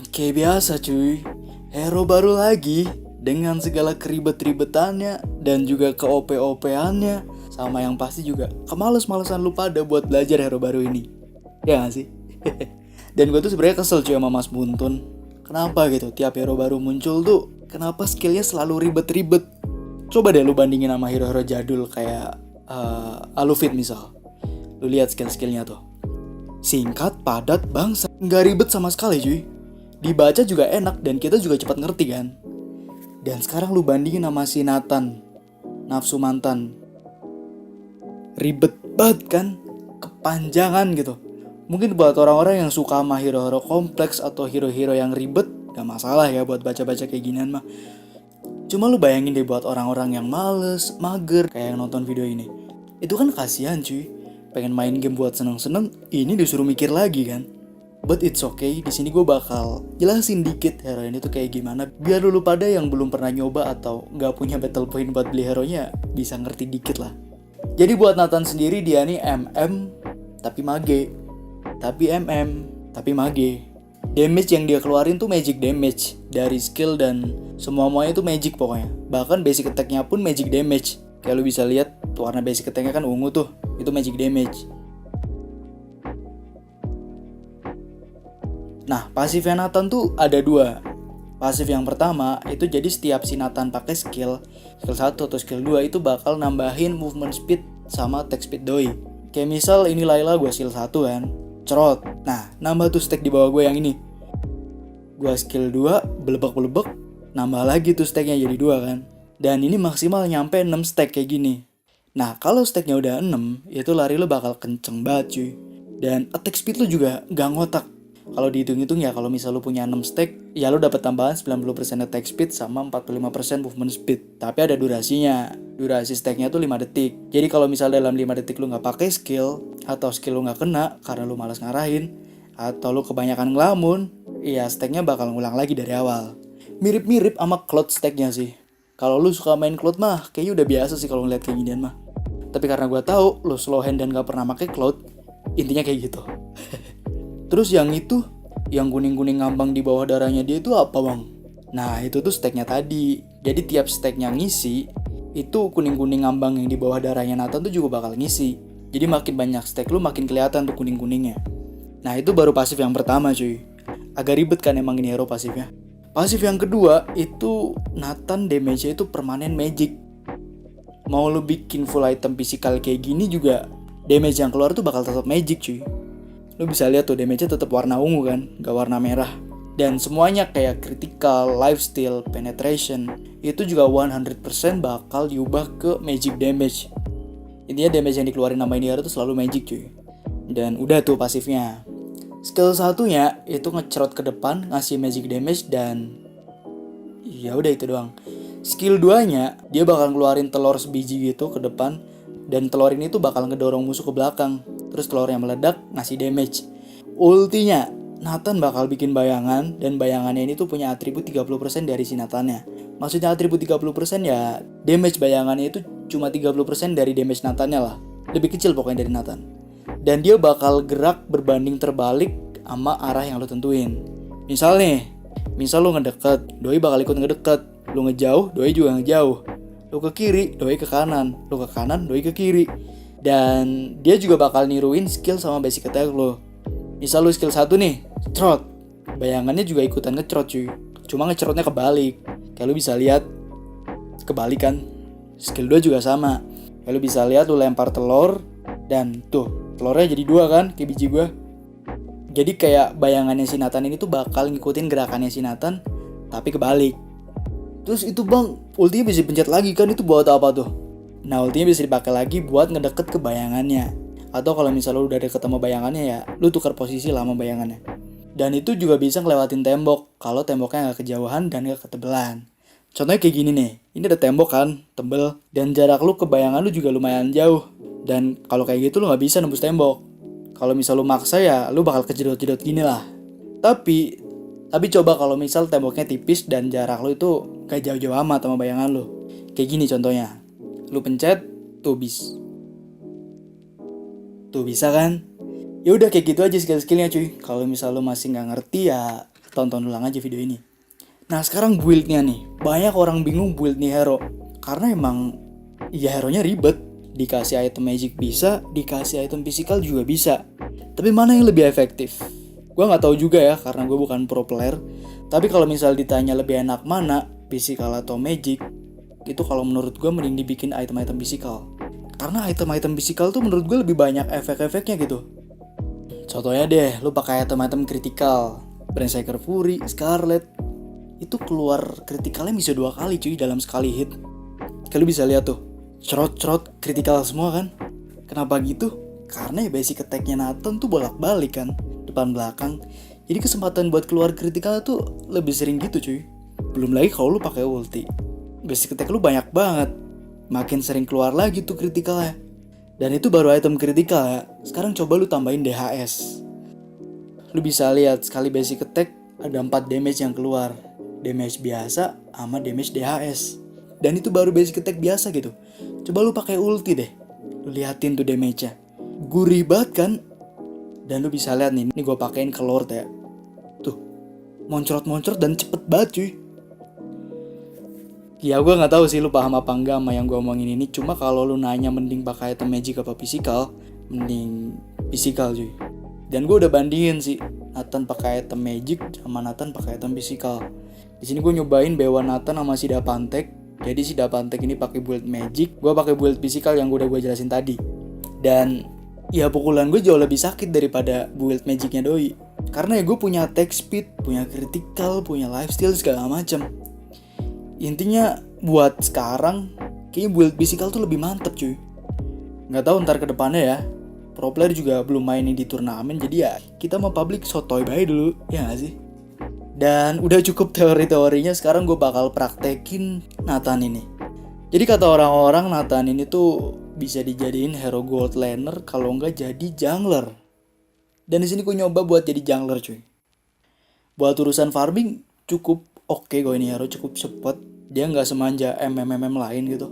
Kayak biasa cuy, hero baru lagi dengan segala keribet-ribetannya dan juga ke-OP-OP-annya, sama yang pasti juga kemales-malesan lu pada buat belajar hero baru ini. Ya gak sih? Dan gue tuh sebenarnya kesel cuy sama Mas Buntun. Kenapa gitu tiap hero baru muncul tuh kenapa skillnya selalu ribet-ribet? Coba deh lu bandingin sama hero-hero jadul kayak Alufit misal. Lu lihat skill-skillnya tuh. Singkat, padat, bangsa. Nggak ribet sama sekali cuy. Dibaca juga enak dan kita juga cepat ngerti kan. Dan sekarang lu bandingin sama si Nathan, nafsu mantan. Ribet banget kan. Kepanjangan gitu. Mungkin buat orang-orang yang suka sama hero-hero kompleks atau hero-hero yang ribet, gak masalah ya buat baca-baca kayak ginian mah. Cuma lu bayangin deh buat orang-orang yang males, mager kayak yang nonton video ini. Itu kan kasihan cuy. Pengen main game buat seneng-seneng, ini disuruh mikir lagi kan. But it's okay, di sini gue bakal jelasin dikit hero ini tuh kayak gimana. Biar dulu pada yang belum pernah nyoba atau gak punya battle point buat beli hero-nya bisa ngerti dikit lah. Jadi buat Nathan sendiri dia nih MM tapi mage. Tapi MM tapi mage. Damage yang dia keluarin tuh magic damage dari skill dan semua-muanya itu magic pokoknya. Bahkan basic attack-nya pun magic damage. Kayak lu bisa lihat warna basic attack-nya kan ungu tuh. Itu magic damage. Nah, pasifnya Nathan tuh ada dua. Pasif yang pertama itu jadi setiap si Nathan pakai skill 1 atau skill 2 itu bakal nambahin movement speed sama attack speed doi. Kayak misal ini Layla gue skill 1 kan, cerot. Nah, nambah tuh stack di bawah gue yang ini. Gue skill 2, belebek-belebek, nambah lagi tuh stacknya jadi 2 kan. Dan ini maksimal nyampe 6 stack kayak gini. Nah, kalau stacknya udah 6, itu lari lo bakal kenceng banget cuy. Dan attack speed lo juga gak ngotak. Kalau dihitung-hitung ya kalau misal lu punya 6 stack, ya lu dapat tambahan 90% attack speed sama 45% movement speed. Tapi ada durasinya. Durasi stacknya tuh 5 detik. Jadi kalau misal dalam 5 detik lu nggak pakai skill atau skill lu nggak kena karena lu malas ngarahin atau lu kebanyakan ngelamun, ya stacknya bakal ngulang lagi dari awal. Mirip-mirip sama Cloud stacknya sih. Kalau lu suka main Cloud mah kayaknya udah biasa sih kalau ngeliat kayak ginian mah. Tapi karena gue tahu lu slow hand dan gak pernah pakai Cloud, intinya kayak gitu. Terus yang itu, yang kuning-kuning ngambang di bawah darahnya dia itu apa bang? Nah itu tuh stacknya tadi. Jadi tiap stacknya ngisi, itu kuning-kuning ngambang yang di bawah darahnya Nathan tuh juga bakal ngisi. Jadi makin banyak stack lu makin kelihatan tuh kuning-kuningnya. Nah itu baru pasif yang pertama cuy. Agak ribet kan emang ini hero pasifnya. Pasif yang kedua itu Nathan damage-nya itu permanen magic. Mau lu bikin full item physical kayak gini juga, damage yang keluar tuh bakal tetap magic cuy. Lu bisa lihat tuh damage-nya tetap warna ungu kan, gak warna merah. Dan semuanya kayak critical, lifesteal, penetration, itu juga 100% bakal diubah ke magic damage. Intinya damage yang dikeluarin nama ini itu selalu magic cuy. Dan udah tuh pasifnya. Skill satunya itu ngecerot ke depan, ngasih magic damage dan ya udah itu doang. Skill 2-nya dia bakal ngeluarin telur sebiji gitu ke depan dan telur ini tuh bakal ngedorong musuh ke belakang. Terus telurnya meledak, ngasih damage. Ultinya, Nathan bakal bikin bayangan, dan bayangannya ini tuh punya atribut 30% dari si Nathannya. Maksudnya atribut 30% ya, damage bayangannya itu cuma 30% dari damage Nathannya lah. Lebih kecil pokoknya dari Nathan. Dan dia bakal gerak berbanding terbalik sama arah yang lo tentuin. Misal lo ngedeket, doi bakal ikut ngedeket. Lo ngejauh, doi juga ngejauh. Lo ke kiri, doi ke kanan. Lo ke kanan, doi ke kiri. Dan dia juga bakal niruin skill sama basic attack lo. Misal lu skill 1 nih, cerot. Bayangannya juga ikutan ngecerot cuy. Cuma ngecerotnya kebalik. Kayak lu bisa lihat kebalik kan. Skill 2 juga sama. Kayak lu bisa lihat lu lempar telur dan tuh telurnya jadi 2 kan kayak biji gua. Jadi kayak bayangannya si Nathan ini tuh bakal ngikutin gerakannya si Nathan tapi kebalik. Terus itu bang, ultinya bisa pencet lagi kan, itu buat apa tuh? Nah ultinya bisa dipakai lagi buat ngedeket ke bayangannya. Atau kalau misalnya lu udah deket sama bayangannya ya lu tukar posisi lah sama bayangannya. Dan itu juga bisa ngelewatin tembok kalau temboknya gak kejauhan dan gak ketebelan. Contohnya kayak gini nih, ini ada tembok kan, tebel. Dan jarak lu ke bayangan lu juga lumayan jauh. Dan kalau kayak gitu lu gak bisa nembus tembok. Kalau misal lu maksa ya lu bakal kejedot-jedot gini lah. Tapi coba kalau misal temboknya tipis dan jarak lu itu gak jauh-jauh amat sama bayangan lu. Kayak gini contohnya. Lu pencet, tuh bisa kan? Ya udah kayak gitu aja skill-skillnya cuy. Kalau misal lo masih nggak ngerti ya tonton ulang aja video ini. Nah sekarang build-nya nih. Banyak orang bingung build nih hero. Karena emang ya hero-nya ribet. Dikasih item magic bisa, dikasih item physical juga bisa. Tapi mana yang lebih efektif? Gue nggak tahu juga ya karena gue bukan pro player. Tapi kalau misal ditanya lebih enak mana, physical atau magic, itu kalau menurut gue mending dibikin item-item physical. Karena item-item physical tuh menurut gue lebih banyak efek-efeknya gitu. Contohnya deh, lu pakai item-item kritikal, Brandseeker Fury, Scarlet, itu keluar kritikalnya bisa 2 kali cuy dalam sekali hit. Kalian bisa lihat tuh, cerot-cerot kritikal semua kan. Kenapa gitu? Karena ya basic attack-nya Nathan tuh bolak-balik kan, depan belakang. Jadi kesempatan buat keluar kritikal tuh lebih sering gitu cuy. Belum lagi kalau lu pakai ulti. Basic attack lu banyak banget. Makin sering keluar lagi tuh kritikalnya. Dan itu baru item kritikal ya. Sekarang coba lu tambahin DHS. Lu bisa lihat sekali basic attack ada 4 damage yang keluar. Damage biasa sama damage DHS. Dan itu baru basic attack biasa gitu. Coba lu pakai ulti deh. Lu liatin tuh damage-nya. Gurih banget kan? Dan lu bisa lihat nih, ini gue pakein ke Lord ya. Tuh, moncrot-moncrot dan cepet banget cuy. Ya gue nggak tahu sih lu paham apa enggak sama yang gue omongin ini. Cuma kalau lu nanya mending pakai item magic apa physical, mending physical cuy. Dan gue udah bandingin sih Nathan pakai item magic sama Nathan pakai item physical. Di sini gue nyobain Bewa Nathan sama si Dapantek. Jadi si Dapantek ini pakai build magic, gue pakai build physical yang udah gue jelasin tadi. Dan ya pukulan gue jauh lebih sakit daripada build magicnya doi. Karena ya gue punya attack speed, punya critical, punya lifesteal segala macam. Intinya buat sekarang kayaknya build physical tuh lebih mantep cuy. Nggak tahu ntar ke depannya ya. Pro player juga belum mainin di turnamen, jadi ya kita mau public sotoy bae dulu, ya nggak sih? Dan udah cukup teori-teorinya, sekarang gue bakal praktekin Nathan ini. Jadi kata orang-orang Nathan ini tuh bisa dijadiin hero gold laner kalau nggak jadi jungler. Dan di sini gue nyoba buat jadi jungler cuy. Buat urusan farming cukup oke gue ini hero, cukup cepet. Dia nggak semanja MMM lain gitu.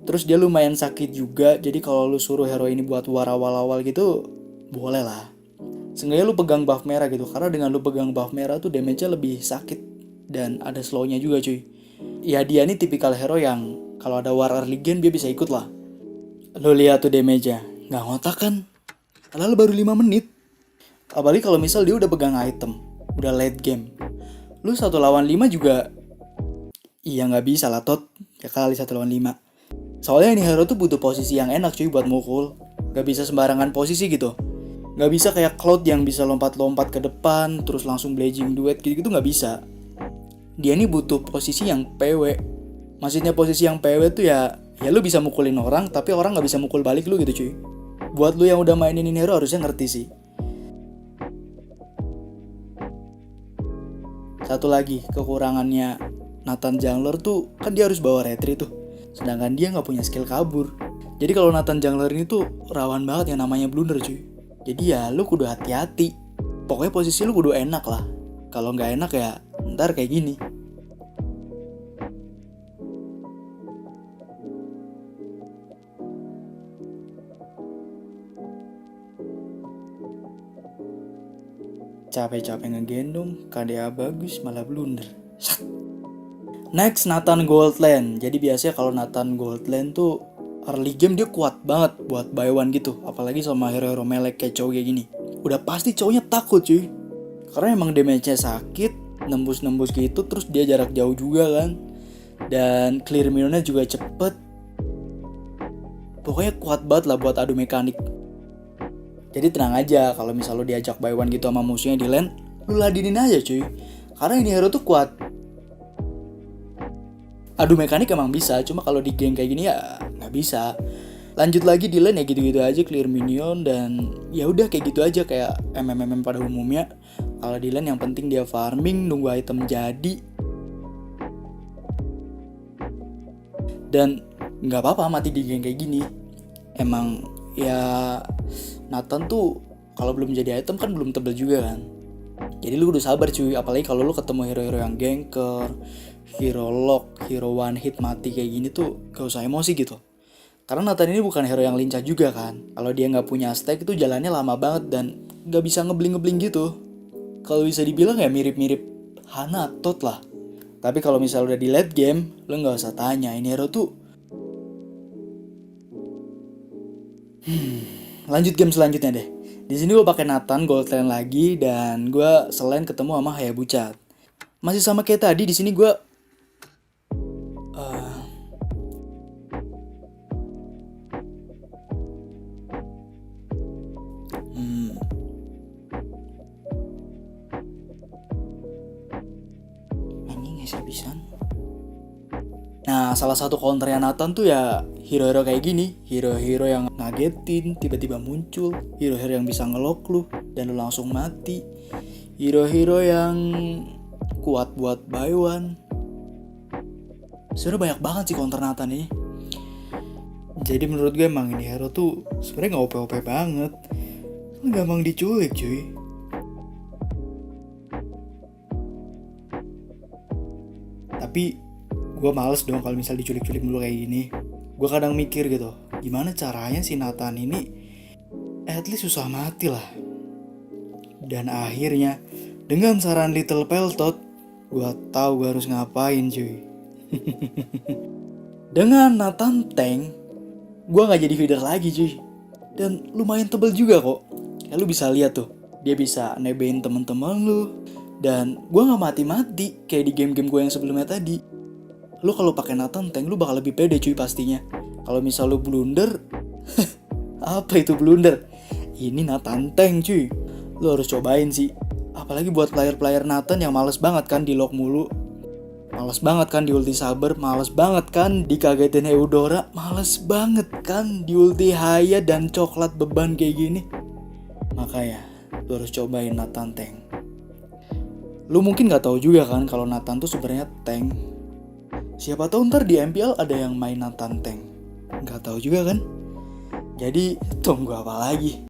Terus dia lumayan sakit juga. Jadi kalau lu suruh hero ini buat war awal-awal gitu, boleh lah. Seenggaknya lu pegang buff merah gitu. Karena dengan lu pegang buff merah tuh damage-nya lebih sakit. Dan ada slow-nya juga cuy. Ya dia ini tipikal hero yang kalau ada war early game dia bisa ikut lah. Lu lihat tuh damage-nya, nggak ngotak kan? Padahal baru 5 menit. Apalagi kalau misal dia udah pegang item, udah late game. Lu 1 lawan 5 juga, iya nggak bisa lah tot, ya kali 1 lawan 5. Soalnya ini hero tuh butuh posisi yang enak cuy buat mukul. Gak bisa sembarangan posisi gitu. Gak bisa kayak Cloud yang bisa lompat-lompat ke depan, terus langsung blazing duet gitu-gitu gak bisa. Dia ini butuh posisi yang PW. Maksudnya posisi yang PW tuh ya lu bisa mukulin orang, tapi orang gak bisa mukul balik lu gitu cuy. Buat lu yang udah mainin ini hero harusnya ngerti sih. Satu lagi kekurangannya Nathan Jungler tuh kan dia harus bawa retry tuh. Sedangkan dia gak punya skill kabur. Jadi kalau Nathan Jungler ini tuh rawan banget yang namanya blunder cuy. Jadi ya lu kudu hati-hati. Pokoknya posisi lu kudu enak lah. Kalau gak enak ya ntar kayak gini. Capek-capek ngegendong, KDA bagus malah blunder. Next Nathan Goldland. Jadi biasanya kalau Nathan Goldland tuh early game dia kuat banget buat buy one gitu. Apalagi sama hero-hero melee kayak cowok kayak gini. Udah pasti cowoknya takut cuy. Karena emang damage-nya sakit, nembus-nembus gitu, terus dia jarak jauh juga kan. Dan clear minionnya juga cepet. Pokoknya kuat banget lah buat adu mekanik. Jadi tenang aja kalau misal lo diajak buy one gitu sama musuhnya di lane, lu ladinin aja cuy. Karena ini hero tuh kuat. Adu mekanik emang bisa, cuma kalau di game kayak gini ya nggak bisa. Lanjut lagi di lane ya gitu-gitu aja, clear minion dan ya udah kayak gitu aja kayak MMM pada umumnya. Kalau di lane yang penting dia farming, nunggu item jadi. Dan nggak apa-apa mati di game kayak gini. Emang ya Nathan tuh kalau belum jadi item kan belum tebel juga kan. Jadi lu kudu sabar cuy, apalagi kalau lu ketemu hero-hero yang ganker, hero lock, hero one hit mati kayak gini tuh gak usah emosi gitu. Karena Nathan ini bukan hero yang lincah juga kan. Kalau dia gak punya stack itu jalannya lama banget dan gak bisa ngebling-ngebling gitu. Kalau bisa dibilang ya mirip-mirip Hanatot lah. Tapi kalau misalnya udah di late game, lo gak usah tanya, ini hero tuh. Lanjut game selanjutnya deh. Di sini gue pakai Nathan Gold Lane lagi dan gue selain ketemu sama Hayabusa. Masih sama kayak tadi, di sini gue habisan. Nah, salah satu counternya Nathan tuh ya hero-hero kayak gini. Hero-hero yang ngagetin, tiba-tiba muncul. Hero-hero yang bisa ngelock lu dan lu langsung mati. Hero-hero yang kuat buat buy one. Sebenernya banyak banget sih counter Nathan ini. Jadi menurut gue emang ini hero tuh sebenarnya gak OP-OP banget. Gampang diculik cuy. Tapi gue males dong kalau misal diculik-culik dulu kayak gini. Gue kadang mikir gitu, gimana caranya si Nathan ini at least susah mati lah. Dan akhirnya dengan saran Little Peltot, gue tahu gue harus ngapain cuy. Dengan Nathan Tank, gue gak jadi feeder lagi cuy. Dan lumayan tebel juga kok. Ya lu bisa lihat tuh, dia bisa nebein temen-temen lu. Dan gue gak mati-mati kayak di game-game gue yang sebelumnya tadi. Lu kalau pakai Nathan Tank lu bakal lebih pede cuy pastinya. Kalau misal lu blunder, apa itu blunder? Ini Nathan Tank cuy. Lu harus cobain sih. Apalagi buat player-player Nathan yang males banget kan di lock mulu. Males banget kan di ulti Saber, males banget kan dikagetin Eudora, males banget kan di ulti Haya dan coklat beban kayak gini. Makanya lu harus cobain Nathan Tank. Lu mungkin gak tahu juga kan kalau Nathan tuh sebenarnya tank. Siapa tahu ntar di MPL ada yang main Nathan Tank. Gak tahu juga kan. Jadi tunggu apa lagi?